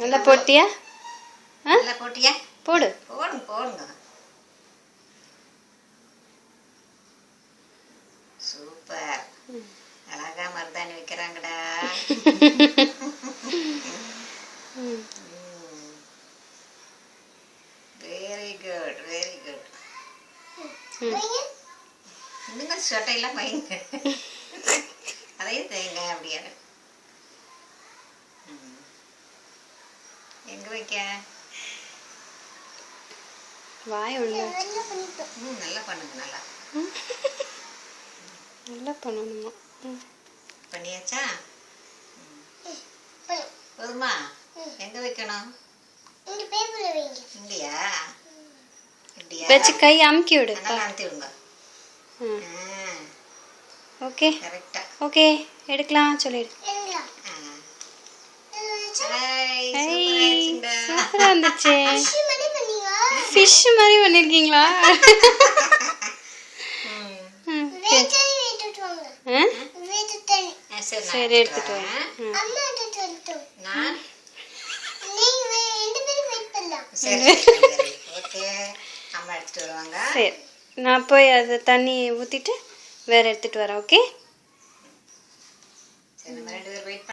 நல்லா போட்டியா? நல்லா போட்டியா? போடு. போடுங்க. சூப்பர். அழகா மருதாணி வைக்கிறாங்கடா. Very good, very good. இன்னுங்க சொட்டையெல்லாம் வைங்க. அதையும் தேங்க அப்படியே. எங்க வைக்க? வாய் உள்ள. நல்லா பண்ணுங்க. நல்லா பண்ணணுமா? பண்ணியாச்சா? போதுமா? எங்க வைக்கணும்? இங்கயா? இப்படியா? வச்சு கை அமுக்கி விடு. அமுத்தி விடுங்க. ஓகே. கரெக்டா. ஓகே, எடுக்கலாம் சொல்லிடு. சூப்பரா இருந்துச்சு. ஃபிஷ் மாதிரி பண்ணிருக்கீங்களா? சரி, எடுத்துட்டு வரேன். சரி, நான் போய் அது தண்ணி ஊற்றிட்டு வேற எடுத்துட்டு வரேன். ஓகே.